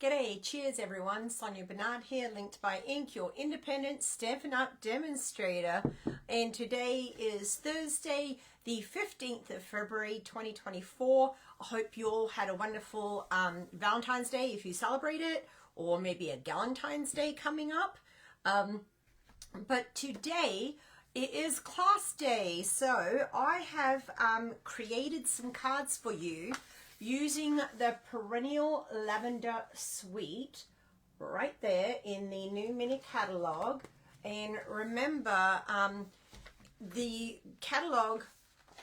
G'day, cheers everyone, Sonia Bernard here, linked by ink, your independent Stampin' Up! Demonstrator. And today is Thursday, the 15th of February 2024. I hope you all had a wonderful Valentine's Day if you celebrate it, or maybe a Galentine's Day coming up. But today it is class day, so I have created some cards for you using the Perennial Lavender Suite right there in the new mini catalog. And remember, the catalog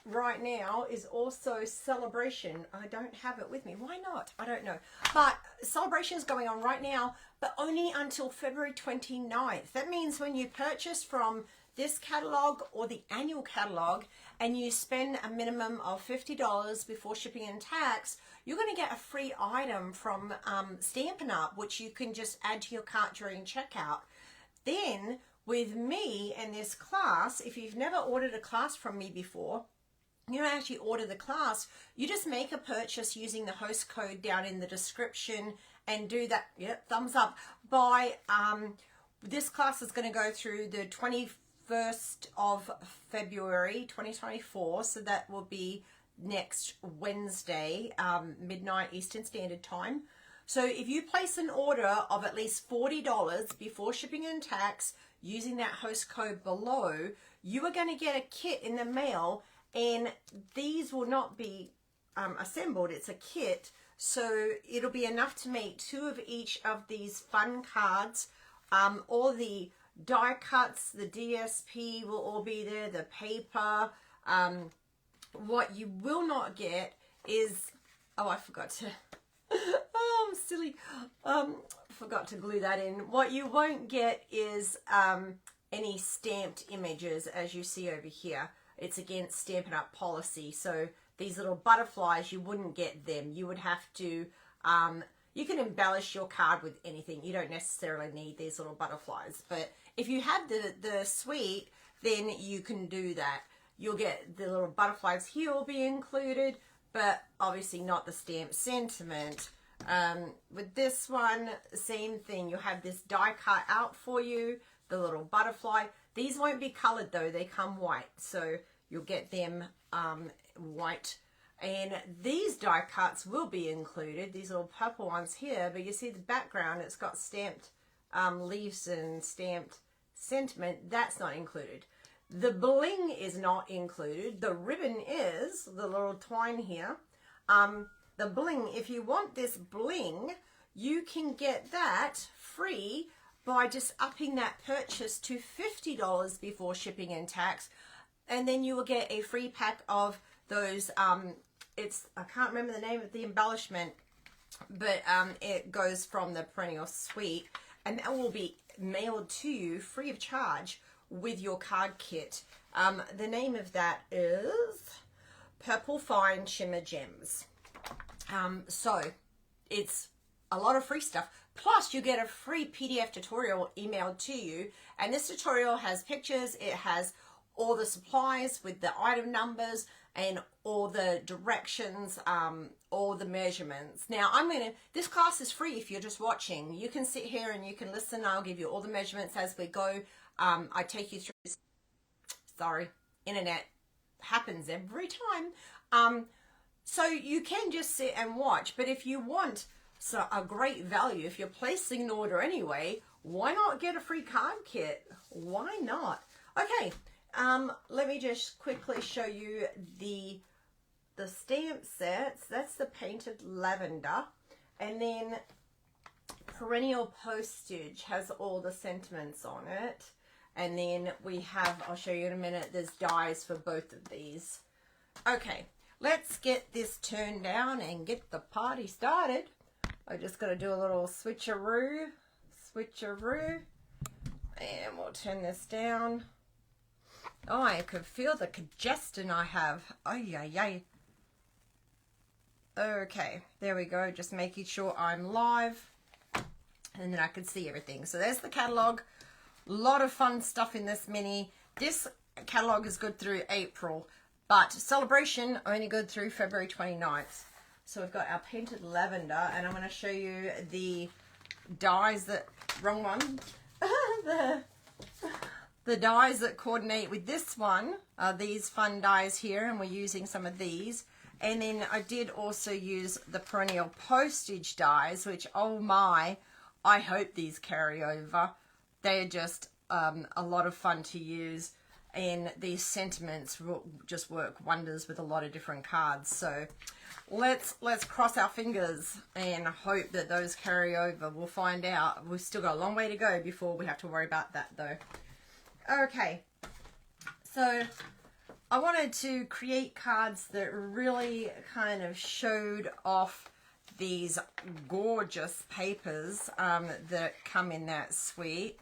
right now is also Celebration. I don't have it with me. Why not? I don't know. But Celebration is going on right now, but only until February 29th. That means when you purchase from this catalog or the annual catalog and you spend a minimum of $50 before shipping and tax, you're going to get a free item from Stampin' Up, which you can just add to your cart during checkout. Then with me and this class, if you've never ordered a class from me before, you don't actually order the class, you just make a purchase using the host code down in the description and do that. Yep, thumbs up. By this class is going to go through the 21st of February 2024, so that will be next Wednesday, midnight Eastern Standard Time. So if you place an order of at least $40 before shipping and tax using that host code below, you are going to get a kit in the mail, and these will not be assembled. It's a kit, so it'll be enough to make 2 of each of these fun cards. All the die cuts, the DSP will all be there, the paper. What you will not get is, oh, I forgot to, oh, I'm silly, forgot to glue that in. What you won't get is any stamped images, as you see over here. It's against Stampin' Up! Policy, so these little butterflies, you wouldn't get them. You would have to, you can embellish your card with anything. You don't necessarily need these little butterflies, but if you have the suite, then you can do that. You'll get the little butterflies here will be included, but obviously not the stamped sentiment. With this one, same thing. You'll have this die cut out for you, the little butterfly. These won't be colored though, they come white, so you'll get them white. And these die cuts will be included, these little purple ones here, but you see the background, it's got stamped leaves and stamped sentiment. That's not included. The bling is not included. The ribbon is, the little twine here. The bling, if you want this bling, you can get that free by just upping that purchase to $50 before shipping and tax. And then you will get a free pack of those, it's, I can't remember the name of the embellishment, but it goes from the Perennial Suite, and that will be mailed to you free of charge with your card kit. The name of that is Purple Fine Shimmer Gems. So it's a lot of free stuff. Plus you get a free PDF tutorial emailed to you, and this tutorial has pictures, it has all the supplies with the item numbers and all the directions, all the measurements. Now this class is free if you're just watching. You can sit here and you can listen. I'll give you all the measurements as we go. I take you through this. Sorry, internet happens every time. So you can just sit and watch, but if you want a great value, if you're placing an order anyway, why not get a free card kit? Why not? Okay, let me just quickly show you the stamp sets. That's the painted lavender, and then Perennial Postage has all the sentiments on it. And then we have, I'll show you in a minute, there's dies for both of these. Okay, let's get this turned down and get the party started. I just got to do a little switcheroo, and we'll turn this down. Oh, I could feel the congestion I have. Oh, yeah. Okay, there we go. Just making sure I'm live, and then I can see everything. So there's the catalog. A lot of fun stuff in this mini. This catalog is good through April, but Celebration only good through February 29th. So we've got our painted lavender, and I'm going to show you the dies that, wrong one, the dies that coordinate with this one are these fun dies here, and we're using some of these. And then I did also use the Perennial postage dies, which, oh my, I hope these carry over. They're just a lot of fun to use, and these sentiments will just work wonders with a lot of different cards. So let's cross our fingers and hope that those carry over. We'll find out. We've still got a long way to go before we have to worry about that though. Okay, so I wanted to create cards that really kind of showed off these gorgeous papers that come in that suite.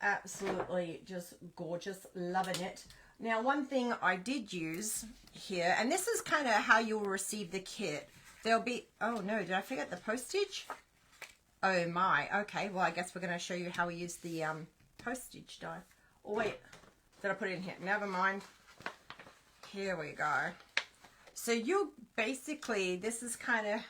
Absolutely just gorgeous, loving it. Now, one thing I did use here, and this is kind of how you'll receive the kit. There'll be, oh no, did I forget the postage? Oh my, okay, well I guess we're going to show you how we use the postage die. Oh wait, did I put it in here? Never mind. Here we go. So you'll basically, this is kind of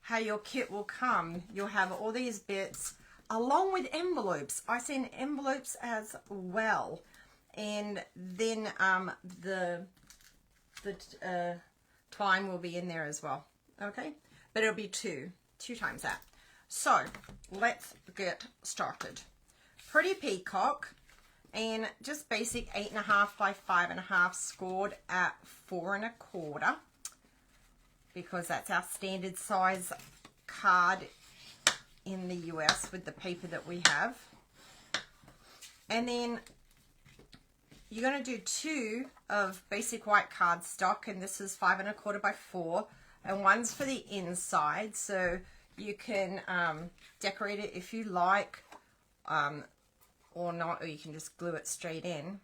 how your kit will come. You'll have all these bits along with envelopes. I send envelopes as well. And then the twine will be in there as well. Okay, but it'll be two times that. So let's get started. Pretty peacock, and just basic 8.5 by 5.5, scored at 4 1/4, because that's our standard size card in the US with the paper that we have. And then you're going to do 2 of basic white cardstock, and this is 5 1/4 by 4, and one's for the inside, so you can decorate it if you like, or not, or you can just glue it straight in.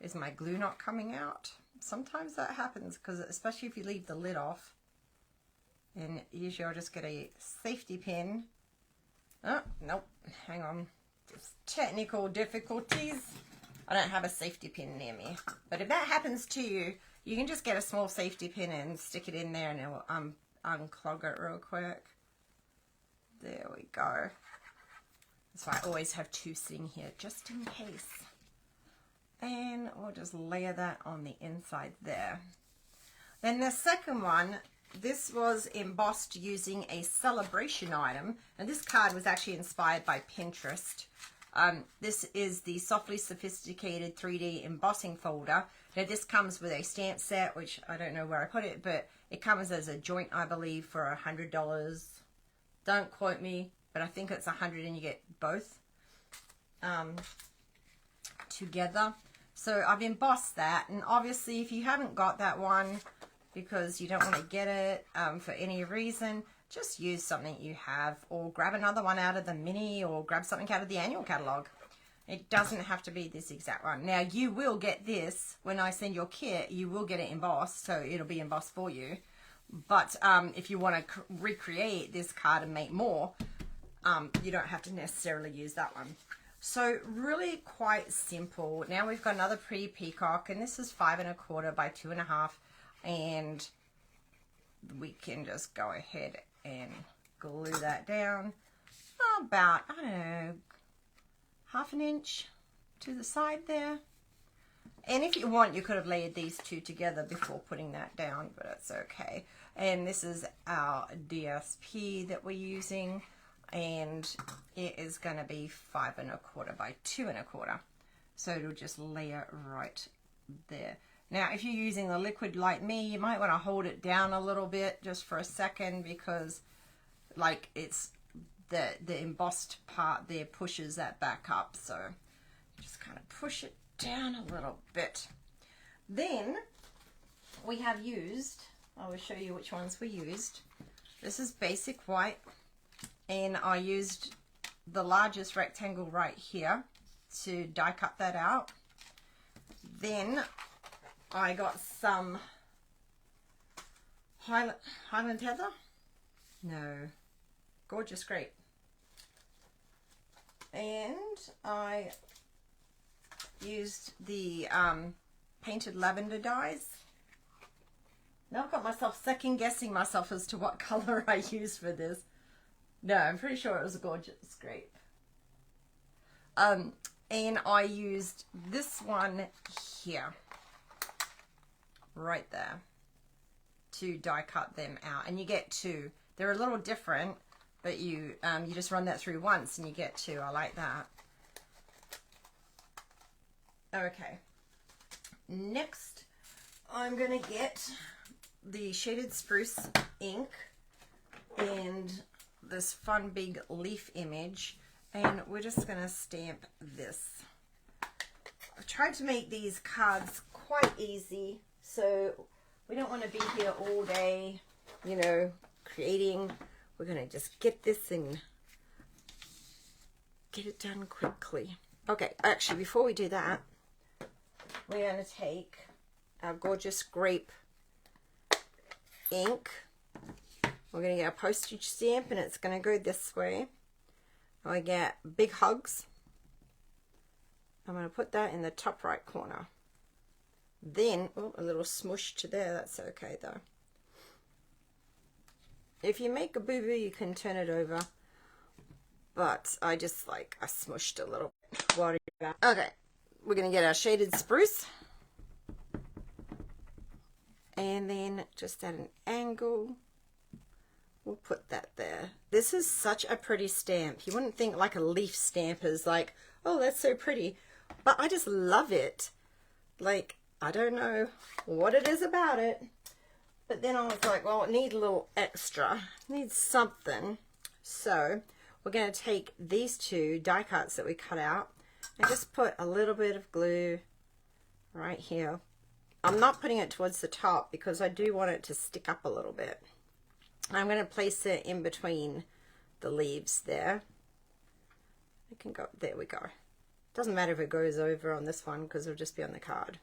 Is my glue not coming out? Sometimes that happens, because especially if you leave the lid off. And usually I'll just get a safety pin. Oh, nope, hang on. Just technical difficulties. I don't have a safety pin near me. But if that happens to you, you can just get a small safety pin and stick it in there, and it will unclog it real quick. There we go. So I always have 2 sitting here just in case. And we'll just layer that on the inside there. Then the second one, this was embossed using a celebration item, and this card was actually inspired by Pinterest. This is the Softly Sophisticated 3D Embossing Folder. Now this comes with a stamp set, which I don't know where I put it, but it comes as a joint, I believe, for $100. Don't quote me, but I think it's $100 and you get both together. So I've embossed that, and obviously if you haven't got that one because you don't want to get it for any reason, just use something you have, or grab another one out of the mini, or grab something out of the annual catalog. It doesn't have to be this exact one. Now you will get this when I send your kit. You will get it embossed, so it'll be embossed for you. But if you want to recreate this card and make more, you don't have to necessarily use that one. So really quite simple. Now we've got another pretty peacock, and this is 5 1/4 by 2 1/2, and we can just go ahead and glue that down about, I don't know, 1/2 inch to the side there. And if you want, you could have layered these 2 together before putting that down, but it's okay. And this is our DSP that we're using, and it is going to be 5 1/4 by 2 1/4. So it'll just layer right there. Now, if you're using the liquid like me, you might want to hold it down a little bit just for a second, because like it's the embossed part there pushes that back up. So just kind of push it down a little bit. Then we have used, I will show you which ones we used. This is basic white, and I used the largest rectangle right here to die cut that out. Then I got some Highland Heather. No, Gorgeous Grape. And I used the painted lavender dies. Now I've got myself second guessing myself as to what color I used for this. No, I'm pretty sure it was a gorgeous grape. And I used this one here, right there, to die cut them out. And you get two. They're a little different, but you just run that through once and you get two. I like that. Okay. Next, I'm gonna get the shaded spruce ink and this fun big leaf image, and we're just gonna stamp this. I've tried to make these cards quite easy, so we don't want to be here all day, you know, creating. We're gonna just get this and get it done quickly. Okay, actually, before we do that, we're gonna take our gorgeous grape ink. We're going to get a postage stamp, and it's going to go this way. I get big hugs. I'm going to put that in the top right corner. Then, oh, a little smush to there. That's okay though. If you make a boo-boo, you can turn it over. But I just I smushed a little bit. Okay, we're going to get our shaded spruce. And then just at an angle, we'll put that there. This is such a pretty stamp. You wouldn't think like a leaf stamp is like, oh, that's so pretty. But I just love it. Like, I don't know what it is about it. But then I was like, well, it needs a little extra. It needs something. So we're going to take these two die cuts that we cut out and just put a little bit of glue right here. I'm not putting it towards the top because I do want it to stick up a little bit. I'm going to place it in between the leaves there. It can go, there we go. Doesn't matter if it goes over on this one because it'll just be on the card.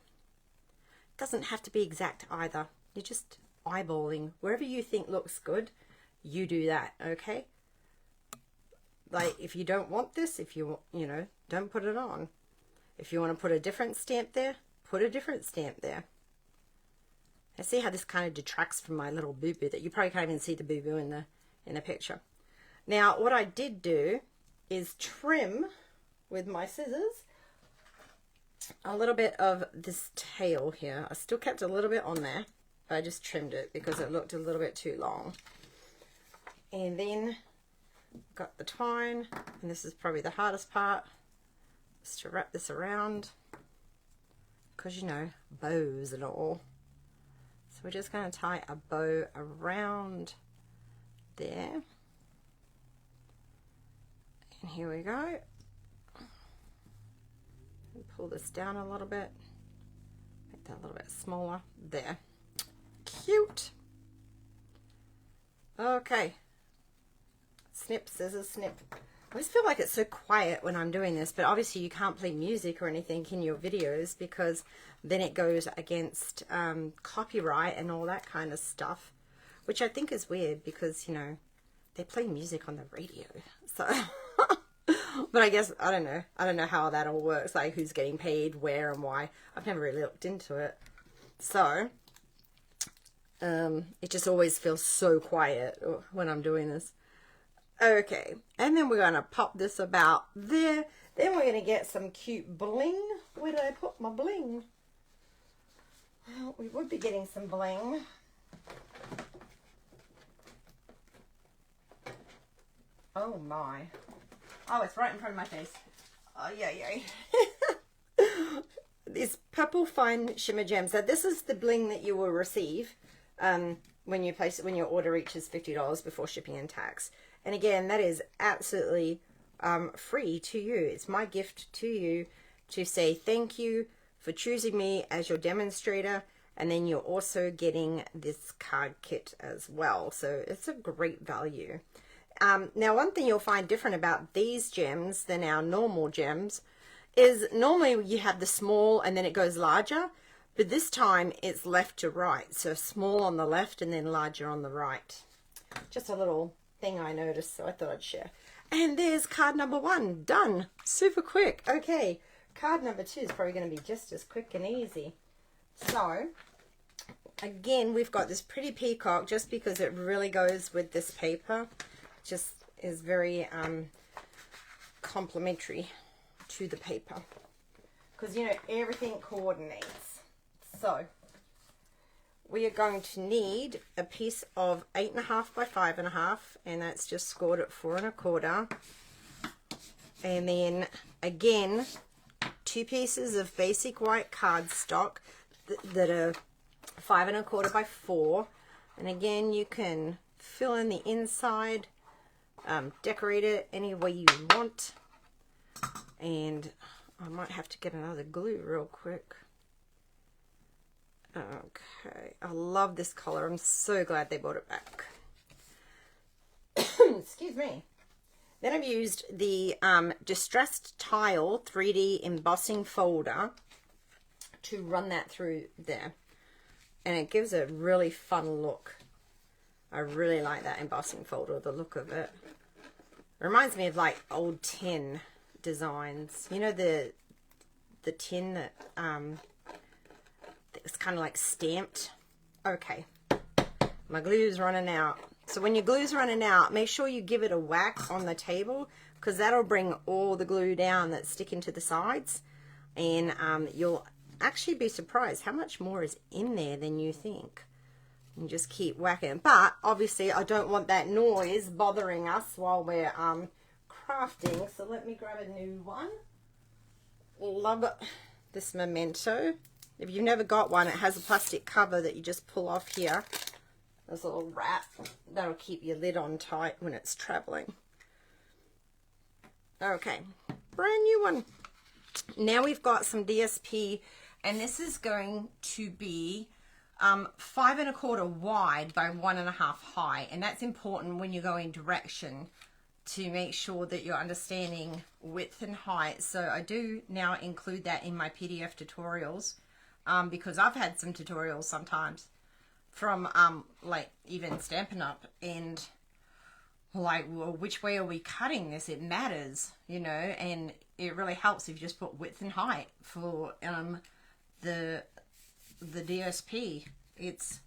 It doesn't have to be exact either. You're just eyeballing. Wherever you think looks good, you do that, okay? Like, if you don't want this, if you know, don't put it on. If you want to put a different stamp there, put a different stamp there. I see how this kind of detracts from my little boo-boo that you probably can't even see the boo-boo in the picture. Now, what I did do is trim with my scissors a little bit of this tail here. I still kept a little bit on there, but I just trimmed it because it looked a little bit too long. And then got the twine, and this is probably the hardest part, is to wrap this around. Because, you know, bows and all. So we're just going to tie a bow around there. And here we go. Pull this down a little bit. Make that a little bit smaller. There. Cute. Okay. Snip, scissors, snip. I always feel like it's so quiet when I'm doing this, but obviously you can't play music or anything in your videos because then it goes against copyright and all that kind of stuff, which I think is weird because, you know, they play music on the radio. So, but I guess, I don't know how that all works, like who's getting paid, where and why. I've never really looked into it. So, it just always feels so quiet when I'm doing this. Okay, and then we're going to pop this about there. Then we're going to get some cute bling. Where did I put my bling? Well, we would be getting some bling. Oh my. Oh, it's right in front of my face. Oh, yay. These purple fine shimmer gems. So this is the bling that you will receive when you place it, when your order reaches $50 before shipping and tax. And again, that is absolutely free to you. It's my gift to you to say thank you for choosing me as your demonstrator. And then you're also getting this card kit as well. So it's a great value. Now, one thing you'll find different about these gems than our normal gems is normally you have the small and then it goes larger. But this time it's left to right. So small on the left and then larger on the right. Just a little thing I noticed, so I thought I'd share. And there's card number 1 done. Super quick. Okay, card number 2 is probably going to be just as quick and easy. So again, we've got this pretty peacock just because it really goes with this paper. Just is very complementary to the paper. Because, you know, everything coordinates. So, we are going to need a piece of 8.5 by 5.5, and that's just scored at 4 1/4. And then, again, 2 pieces of basic white cardstock that are 5 1/4 by 4. And again, you can fill in the inside, decorate it any way you want. And I might have to get another glue real quick. Okay, I love this color. I'm so glad they brought it back. Excuse me. Then I've used the Distressed Tile 3D embossing folder to run that through there. And it gives a really fun look. I really like that embossing folder, the look of it. It reminds me of like old tin designs. You know the tin that it's kind of like stamped. Okay, my glue's running out. So when your glue's running out, make sure you give it a whack on the table, because that'll bring all the glue down that's sticking to the sides, and you'll actually be surprised how much more is in there than you think. And just keep whacking. But obviously I don't want that noise bothering us while we're crafting, so let me grab a new one. Love this memento. If you've never got one, it has a plastic cover that you just pull off here. There's a little wrap that'll keep your lid on tight when it's traveling. Okay, brand new one. Now we've got some DSP, and this is going to be 5 1/4 wide by 1.5 high, and that's important when you're going direction to make sure that you're understanding width and height. So I do now include that in my PDF tutorials, because I've had some tutorials sometimes from like even Stampin' Up, and like, well, which way are we cutting this? It matters, you know, and it really helps if you just put width and height for the DSP. It's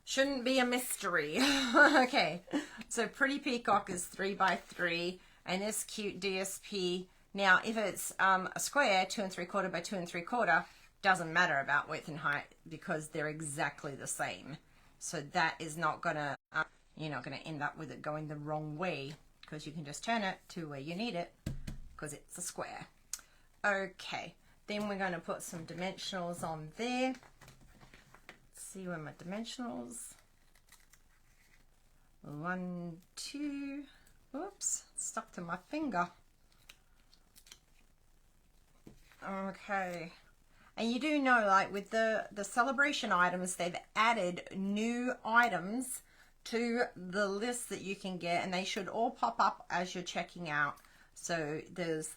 shouldn't be a mystery. Okay, so Pretty Peacock is 3 by 3, and this cute DSP. Now, if it's a square, 2 3/4 by 2 3/4, doesn't matter about width and height because they're exactly the same. So that is not gonna, you're not gonna end up with it going the wrong way, because you can just turn it to where you need it because it's a square. Okay, then we're gonna put some dimensionals on there. Let's see where my dimensionals. 1, 2, oops, stuck to my finger. Okay. And you do know, like with the celebration items, they've added new items to the list that you can get, and they should all pop up as you're checking out. So there's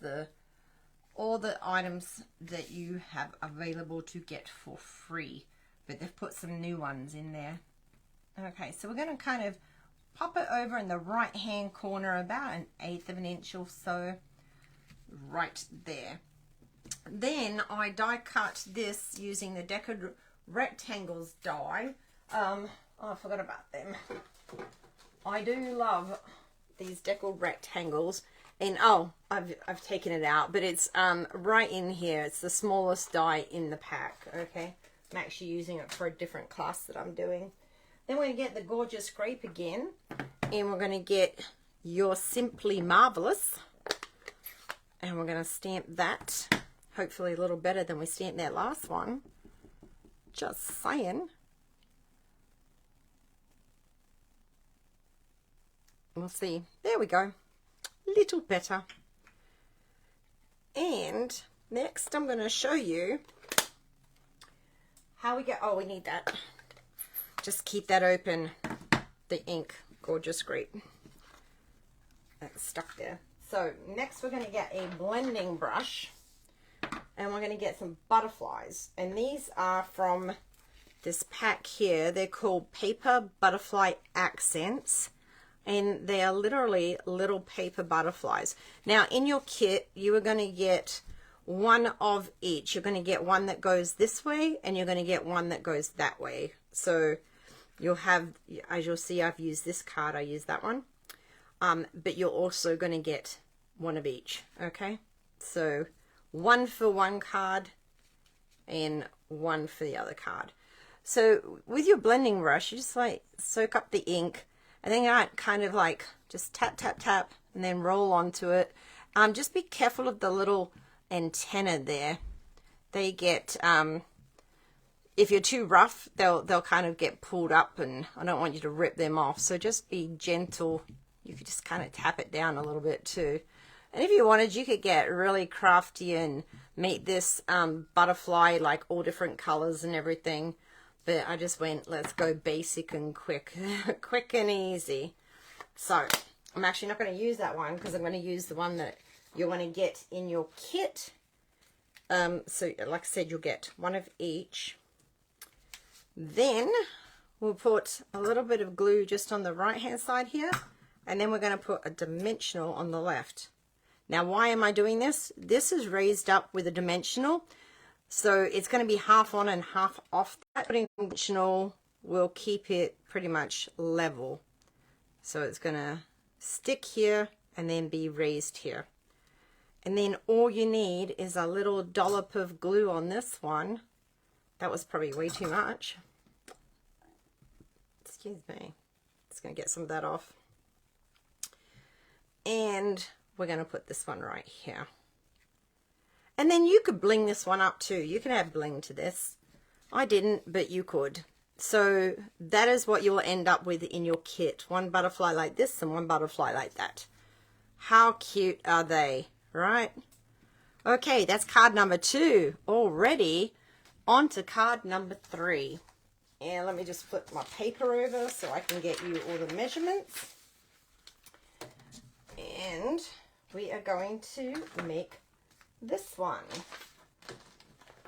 all the items that you have available to get for free, but they've put some new ones in there. Okay, so we're going to kind of pop it over in the right hand corner, about 1/8 of an inch or so, right there. Then I die cut this using the Decorative Rectangles die. Oh, I forgot about them. I do love these Decorative Rectangles, and oh, I've taken it out, but it's right in here. It's the smallest die in the pack. Okay, I'm actually using it for a different class that I'm doing. Then we're going to get the Gorgeous Grape again, and we're going to get Your Simply Marvelous, and we're going to stamp that. Hopefully a little better than we stamped that last one. Just saying. We'll see. There we go. Little better. And next I'm going to show you how we get, oh, we need that. Just keep that open. The ink, Gorgeous Grape. That's stuck there. So next we're going to get a blending brush. And we're going to get some butterflies, and these are from this pack here. They're called Paper Butterfly Accents, and they are literally little paper butterflies. Now in your kit you are going to get one of each. You're going to get one that goes this way, and you're going to get one that goes that way. So you'll have, as you'll see, I've used this card, I used that one. But you're also going to get one of each, okay? So one for one card and one for the other card. So with your blending brush, you just like soak up the ink, and then you kind of like just tap, tap, tap, and then roll onto it. Just be careful of the little antenna there. They get, if you're too rough, they'll kind of get pulled up, and I don't want you to rip them off. So just be gentle. You could just kind of tap it down a little bit too. And if you wanted, you could get really crafty and make this butterfly like all different colors and everything. But I just went, let's go basic and quick, quick and easy. So I'm actually not going to use that one because I'm going to use the one that you want to get in your kit. So like I said, you'll get one of each. Then we'll put a little bit of glue just on the right hand side here. And then we're going to put a dimensional on the left. Now, why am I doing this? This is raised up with a dimensional. So it's going to be half on and half off. That putting dimensional will keep it pretty much level. So it's going to stick here and then be raised here. And then all you need is a little dollop of glue on this one. That was probably way too much. Excuse me. Just going to get some of that off. And we're going to put this one right here. And then you could bling this one up too. You can add bling to this. I didn't, but you could. So that is what you'll end up with in your kit. One butterfly like this and one butterfly like that. How cute are they, right? Okay, that's card number 2 already. On to card number 3. And let me just flip my paper over so I can get you all the measurements. And we are going to make this one.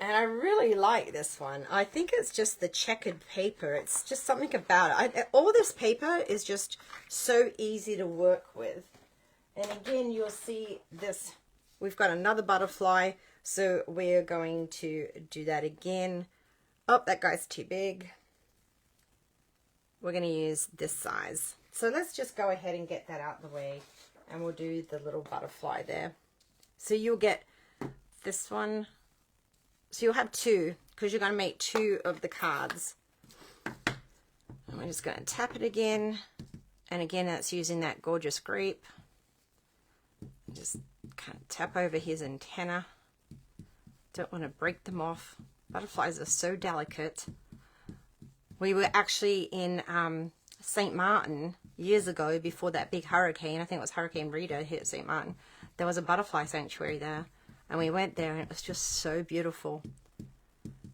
And I really like this one. I think it's just the checkered paper. It's just something about it. All this paper is just so easy to work with. And again, you'll see this. We've got another butterfly. So we're going to do that again. Oh, that guy's too big. We're going to use this size. So let's just go ahead and get that out of the way. And we'll do the little butterfly there. So you'll get this one. So you'll have 2, because you're going to make 2 of the cards. And we're just going to tap it again. And again, that's using that gorgeous grape. Just kind of tap over his antenna. Don't want to break them off. Butterflies are so delicate. We were actually in St. Martin years ago, before that big hurricane. I think it was Hurricane Rita hit St. Martin. There was a butterfly sanctuary there. And we went there and it was just so beautiful.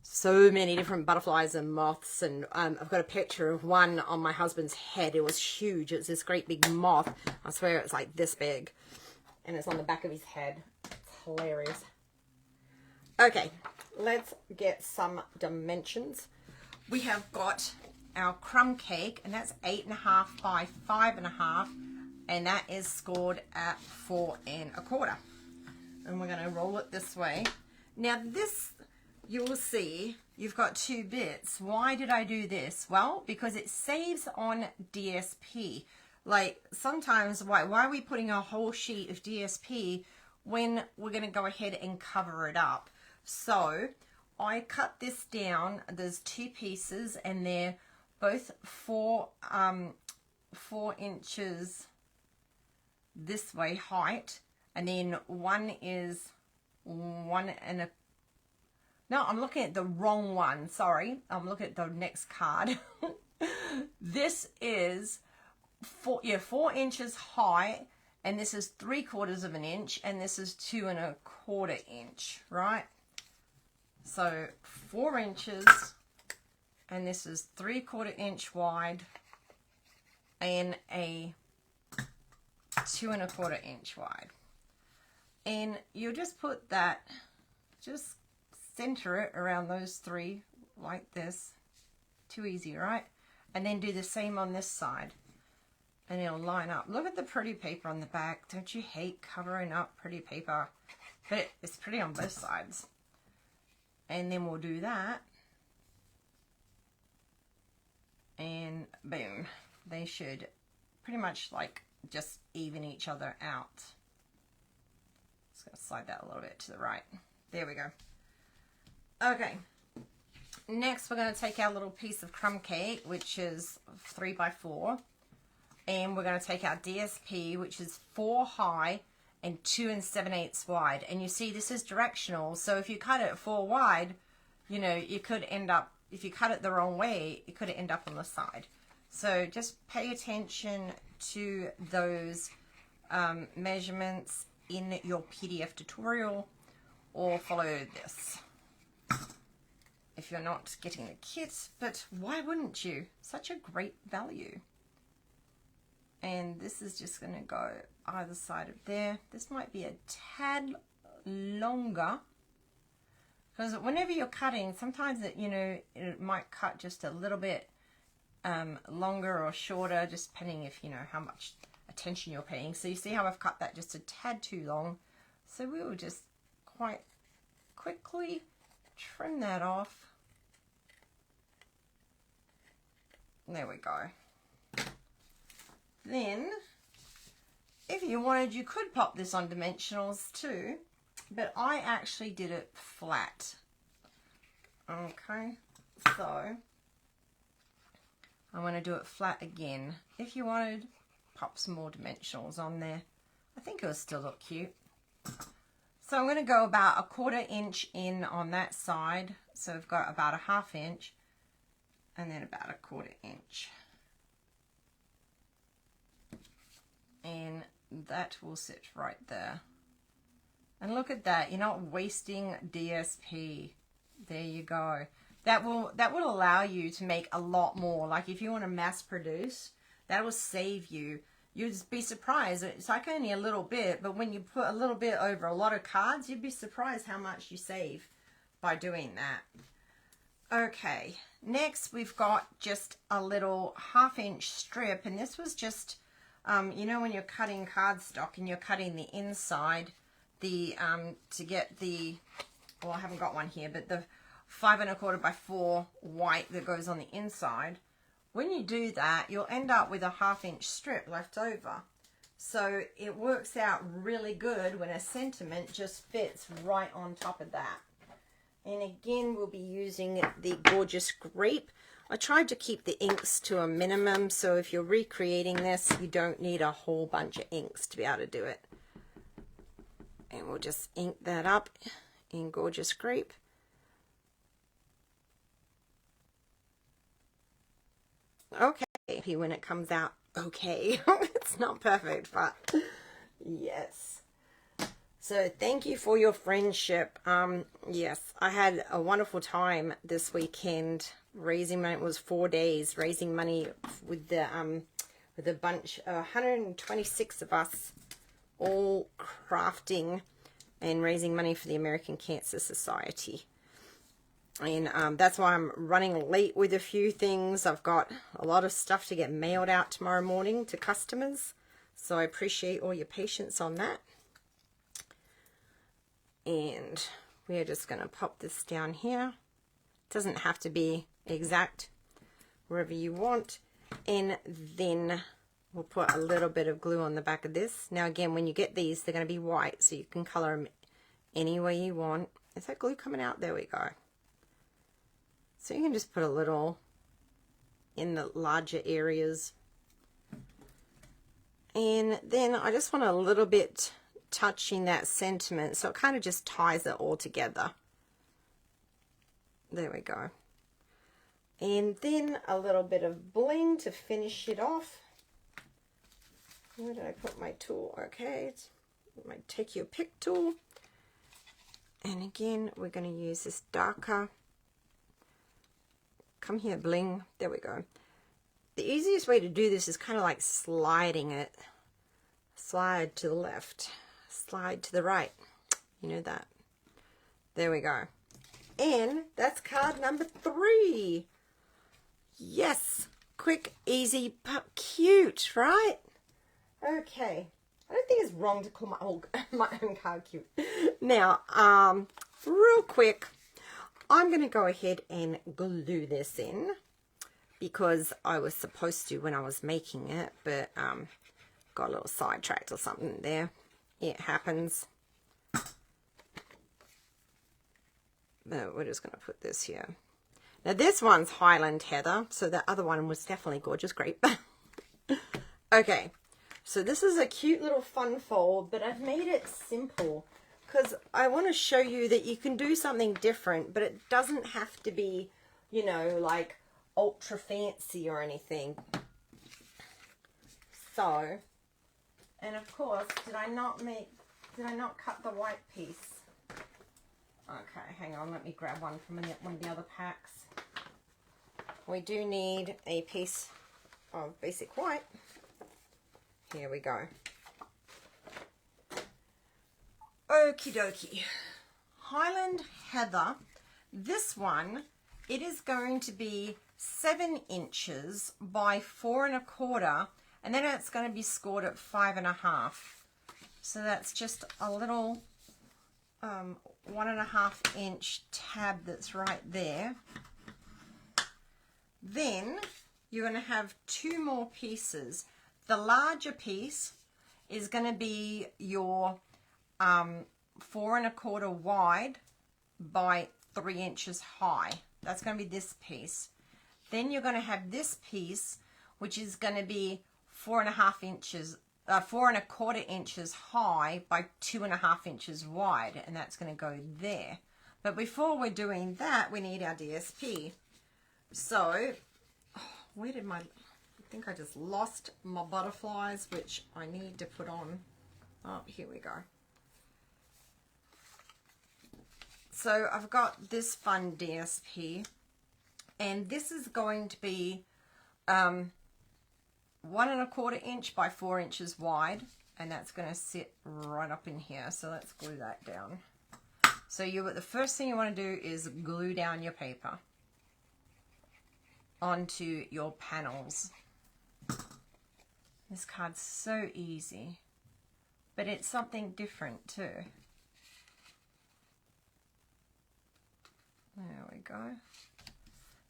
So many different butterflies and moths. And I've got a picture of one on my husband's head. It was huge. It was this great big moth. I swear it was like this big. And it's on the back of his head. It's hilarious. Okay, let's get some dimensions. We have got our crumb cake, and that's 8.5 by 5.5. And that is scored at 4 1/4. And we're going to roll it this way. Now this, you will see, you've got 2 bits. Why did I do this? Well, because it saves on DSP. Like sometimes, why are we putting a whole sheet of DSP when we're going to go ahead and cover it up? So I cut this down. There's 2 pieces and they're both 4 inches this way height. And then one is 1 1/4. No, I'm looking at the wrong one. Sorry. I'm looking at the next card. This is 4 inches high. And this is 3/4 of an inch. And this is 2 1/4 inch, right? So 4 inches. And this is 3/4 inch wide. And a 2 1/4 inch wide. And you'll just put that, just center it around those 3 like this. Too easy, right? And then do the same on this side. And it'll line up. Look at the pretty paper on the back. Don't you hate covering up pretty paper? But it's pretty on both sides. And then we'll do that. and boom, they should pretty much like just even each other out. Just gonna slide that a little bit to the right. There we go. Okay, next we're going to take our little piece of crumb cake, which is 3 by 4, and we're going to take our DSP, which is 4 high and 2 7/8 wide. And you see this is directional, so if you cut it 4 wide, you know, you could end up, if you cut it the wrong way, it could end up on the side. So just pay attention to those measurements in your PDF tutorial, or follow this if you're not getting the kit, but why wouldn't you? Such a great value. And this is just going to go either side of there. This might be a tad longer, because whenever you're cutting, sometimes it, you know, it might cut just a little bit longer or shorter, just depending if, you know, how much attention you're paying. So you see how I've cut that just a tad too long. So we will just quite quickly trim that off. There we go. Then, if you wanted, you could pop this on dimensionals too, but I actually did it flat. Okay, so I'm going to do it flat again. If you wanted, pop some more dimensionals on there. I think it will still look cute. So I'm going to go about 1/4 inch in on that side. So I've got about a 1/2 inch, and then about 1/4 inch. And that will sit right there. And look at that, you're not wasting DSP. There you go. That will allow you to make a lot more. Like if you want to mass produce, that will save you. You'd just be surprised. It's like only a little bit, but when you put a little bit over a lot of cards, you'd be surprised how much you save by doing that. Okay, next we've got just a little 1/2 inch strip, and this was just, you know, when you're cutting cardstock and you're cutting the inside, the to get the, well, I haven't got one here, but the 5 1/4 by 4 white that goes on the inside. When you do that, you'll end up with a 1/2 inch strip left over. So it works out really good when a sentiment just fits right on top of that. And again, we'll be using the Gorgeous Grape. I tried to keep the inks to a minimum, so if you're recreating this, you don't need a whole bunch of inks to be able to do it. And we'll just ink that up in Gorgeous Grape. Okay, when it comes out, okay. It's not perfect, but yes. So thank you for your friendship. Yes, I had a wonderful time this weekend raising money. It was 4 days raising money with a bunch, 126 of us, all crafting and raising money for the American Cancer Society. And that's why I'm running late with a few things. I've got a lot of stuff to get mailed out tomorrow morning to customers. So I appreciate all your patience on that. And we're just going to pop this down here. It doesn't have to be exact, wherever you want. And then we'll put a little bit of glue on the back of this. Now again, when you get these, they're going to be white, so you can color them any way you want. Is that glue coming out? There we go. So you can just put a little in the larger areas. And then I just want a little bit touching that sentiment, so it kind of just ties it all together. There we go. And then a little bit of bling to finish it off. Where did I put my tool? Okay, I might take your pick tool. And again, we're going to use this darker. Come here, bling. There we go. The easiest way to do this is kind of like sliding it. Slide to the left. Slide to the right. You know that. There we go. And that's card number 3. Yes. Quick, easy, but cute, right? Okay. I don't think it's wrong to call my own card cute. Now, real quick, I'm going to go ahead and glue this in. because I was supposed to when I was making it, but got a little sidetracked or something there. It happens. No, we're just going to put this here. Now this one's Highland Heather, so the other one was definitely Gorgeous Grape. Okay, so this is a cute little fun fold, but I've made it simple because I want to show you that you can do something different, but it doesn't have to be, you know, like ultra fancy or anything. So, and of course, did I not cut the white piece? Okay, hang on, let me grab one from one of the other packs. We do need a piece of basic white. Here we go. Okie dokie. Highland Heather. This one, it is going to be 7 inches by 4 1/4, and then it's going to be scored at 5 1/2. So that's just a little 1 1/2 inch tab that's right there. Then you're going to have 2 more pieces. The larger piece is going to be your 4 1/4 wide by 3 inches high. That's going to be this piece. Then you're going to have this piece, which is going to be 4 1/4 inches high by 2 1/2 inches wide, and that's going to go there. But before we're doing that, we need our DSP. So, where did I think I just lost my butterflies, which I need to put on. Oh, here we go. So I've got this fun DSP, and this is going to be 1 1/4 inch by 4 inches wide, and that's going to sit right up in here. So let's glue that down. So the first thing you want to do is glue down your paper onto your panels. This card's so easy, but it's something different too. There we go.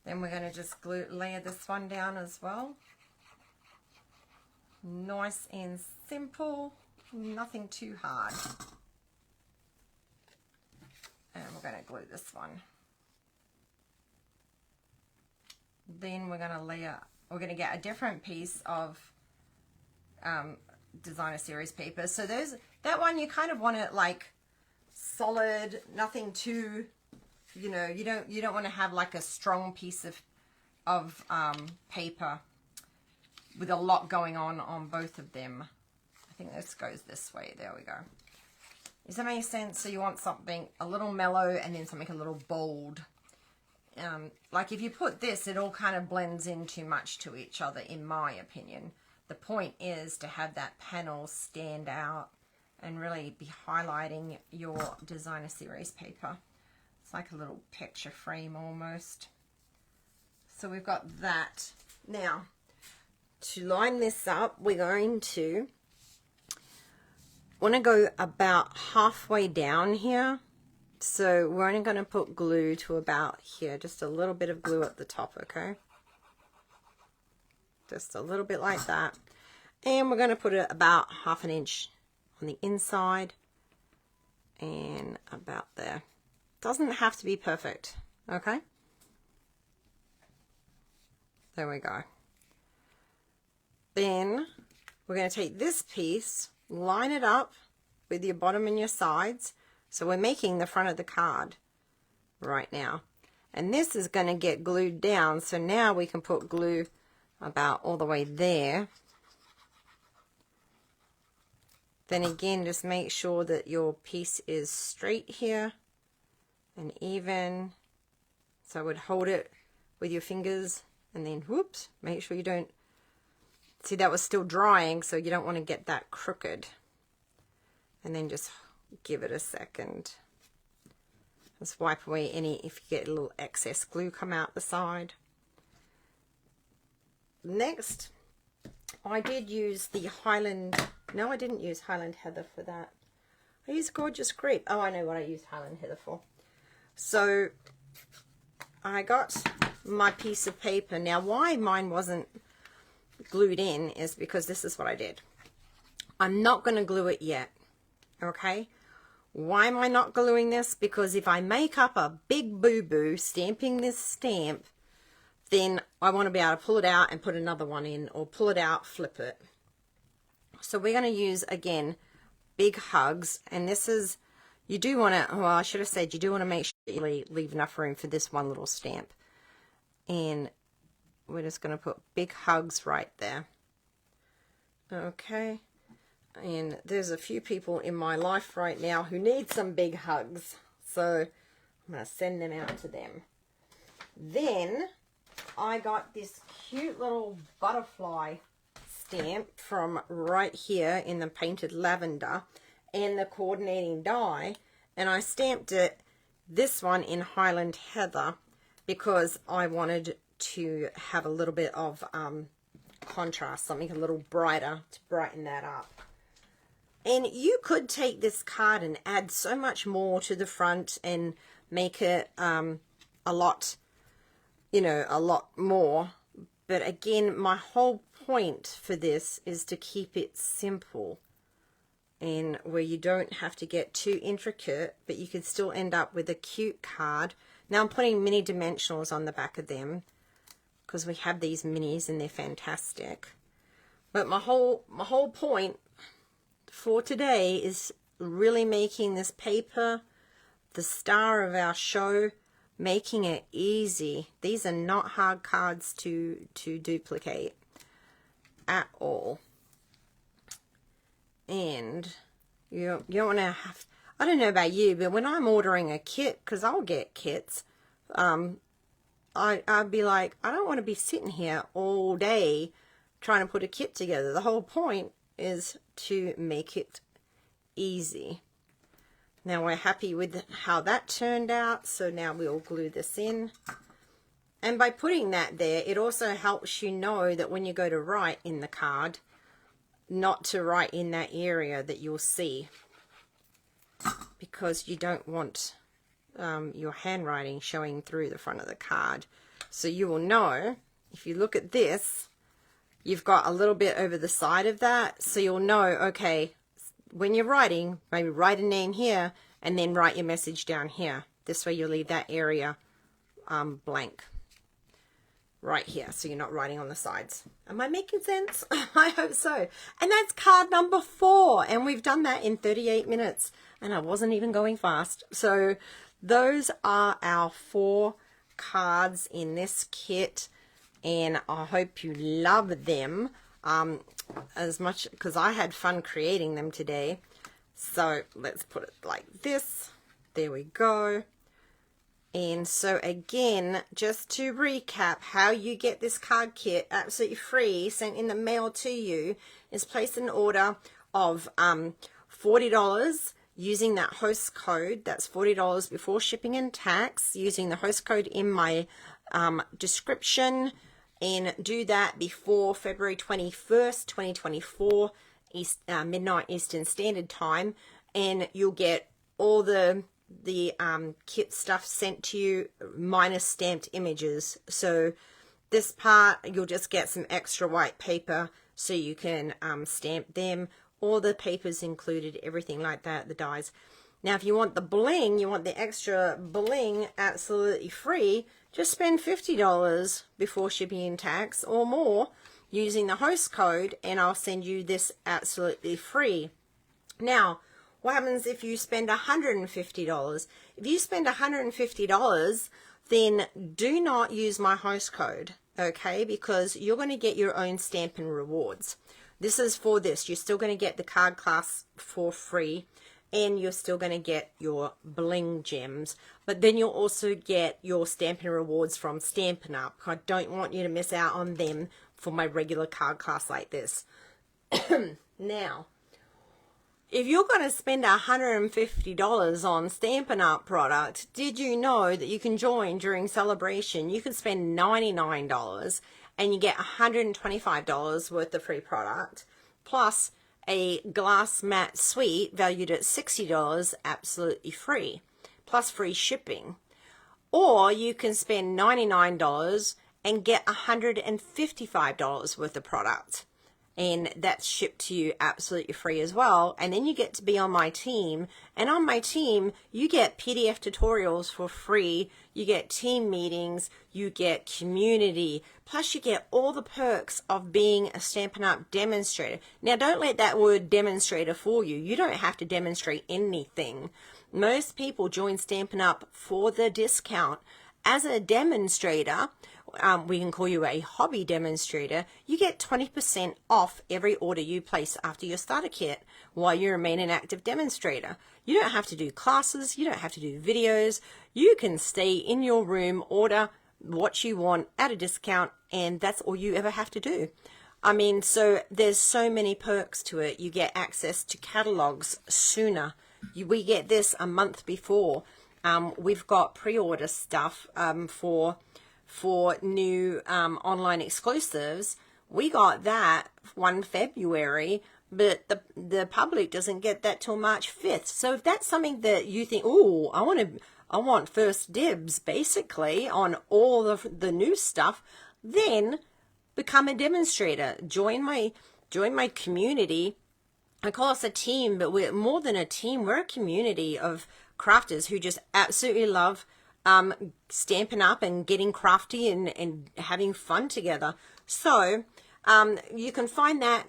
Then we're going to just layer this one down as well. Nice and simple, nothing too hard. And we're going to glue this one. Then we're going to get a different piece of designer series paper. So that one, you kind of want it like solid, nothing too, you know, you don't want to have like a strong piece of paper with a lot going on both of them. I think this goes this way. There we go. Does that make sense? So you want something a little mellow and then something a little bold. Like if you put this, it all kind of blends in too much to each other, in my opinion. The point is to have that panel stand out and really be highlighting your designer series paper. It's like a little picture frame almost. So we've got that. Now, to line this up, we're going to want to go about halfway down here. So we're only going to put glue to about here, just a little bit of glue at the top, okay? Just a little bit like that. And we're going to put it about 1/2 inch on the inside and about there. Doesn't have to be perfect, okay? There we go. Then we're going to take this piece, line it up with your bottom and your sides. So we're making the front of the card right now. And this is going to get glued down. So now we can put glue about all the way there. Then again, just make sure that your piece is straight here and even. So I would hold it with your fingers and then whoops, make sure you don't. See, that was still drying, so you don't want to get that crooked. And then just give it a second. Just wipe away any, if you get a little excess glue come out the side. Next, I did use the Highland, no I didn't use Highland Heather for that. I used Gorgeous Grape. Oh, I know what I used Highland Heather for. So I got my piece of paper. Now, why mine wasn't glued in is because this is what I did. I'm not going to glue it yet, okay? Why am I not gluing this? Because if I make up a big boo-boo stamping this stamp, then I want to be able to pull it out and put another one in, or pull it out, flip it. So we're going to use, again, big hugs, and this is, you do want to, well, I should have said, you do want to make sure you leave enough room for this one little stamp. And we're just going to put big hugs right there. Okay. And there's a few people in my life right now who need some big hugs. So I'm going to send them out to them. Then I got this cute little butterfly stamp from right here in the painted lavender and the coordinating die, and I stamped it, this one, in Highland Heather, because I wanted to have a little bit of contrast, something a little brighter to brighten that up. And you could take this card and add so much more to the front and make it a lot, you know, a lot more. But again, my whole point for this is to keep it simple, and where you don't have to get too intricate, but you can still end up with a cute card. Now I'm putting mini dimensionals on the back of them because we have these minis and they're fantastic. But my whole point for today is really making this paper the star of our show, making it easy. These are not hard cards to duplicate at all. And you don't want to have, I don't know about you, but when I'm ordering a kit, because I'll get kits, I'd be like, I don't want to be sitting here all day trying to put a kit together. The whole point is to make it easy. Now we're happy with how that turned out, so now we'll glue this in. And by putting that there, it also helps you know that when you go to write in the card, not to write in that area that you'll see, because you don't want your handwriting showing through the front of the card. So you will know, if you look at this, you've got a little bit over the side of that, so you'll know, okay, when you're writing, maybe write a name here and then write your message down here. This way you'll leave that area blank right here, so you're not writing on the sides. Am I making sense? I hope so. And that's card number 4, and we've done that in 38 minutes, and I wasn't even going fast. So those are our 4 cards in this kit, and I hope you love them as much, because I had fun creating them today. So let's put it like this. There we go. And so again, just to recap, how you get this card kit absolutely free, sent in the mail to you, is place an order of $40 using that host code. That's $40 before shipping and tax, using the host code in my description, and do that before February 21st, 2024, midnight Eastern Standard Time, and you'll get all the kit stuff sent to you minus stamped images. So this part, you'll just get some extra white paper so you can stamp them. All the papers included, everything like that, the dies. Now if you want the bling, you want the extra bling absolutely free, just spend $50 before shipping and tax or more using the host code, and I'll send you this absolutely free. Now what happens if you spend $150? If you spend $150, then do not use my host code, okay? Because you're going to get your own Stampin' rewards. This is for this. You're still going to get the card class for free, and you're still going to get your bling gems. But then you'll also get your Stampin' rewards from Stampin' Up. I don't want you to miss out on them for my regular card class like this. Now, if you're going to spend $150 on Stampin' Up product, did you know that you can join during celebration? You can spend $99 and you get $125 worth of free product, plus a glass mat suite valued at $60 absolutely free, plus free shipping. or you can spend $99 and get $155 worth of product. And that's shipped to you absolutely free as well. And then you get to be on my team. And on my team, you get PDF tutorials for free. You get team meetings. You get community. Plus, you get all the perks of being a Stampin' Up! Demonstrator. Now, don't let that word demonstrator fool you. You don't have to demonstrate anything. Most people join Stampin' Up! For the discount. As a demonstrator, we can call you a hobby demonstrator, you get 20% off every order you place after your starter kit while you remain an active demonstrator. You don't have to do classes, you don't have to do videos, you can stay in your room, order what you want at a discount, and that's all you ever have to do. I mean, so there's so many perks to it. You get access to catalogs sooner. We get this a month before. We've got pre-order stuff for new online exclusives. We got that 1 February, but the public doesn't get that till March 5th. So if that's something that you think, oh, I want first dibs basically on all of the new stuff, then become a demonstrator. Join my community. I call us a team, but we're more than a team. We're a community of crafters who just absolutely love Stampin' Up! And getting crafty and having fun together. So you can find that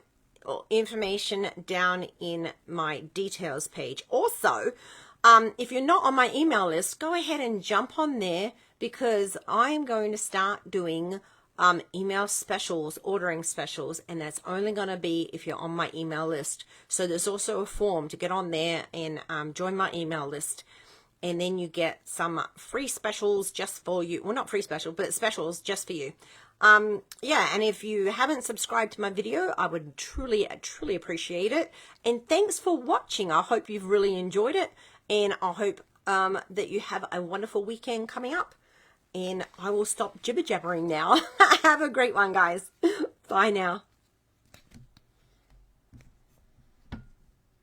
information down in my details page. Also, if you're not on my email list, go ahead and jump on there, because I'm going to start doing email specials, ordering specials, and that's only going to be if you're on my email list. So there's also a form to get on there and join my email list. And then you get some free specials just for you. Well, not free special, but specials just for you. Yeah, and if you haven't subscribed to my video, I would truly appreciate it. And thanks for watching. I hope you've really enjoyed it. And I hope that you have a wonderful weekend coming up. And I will stop jibber-jabbering now. Have a great one, guys. Bye now.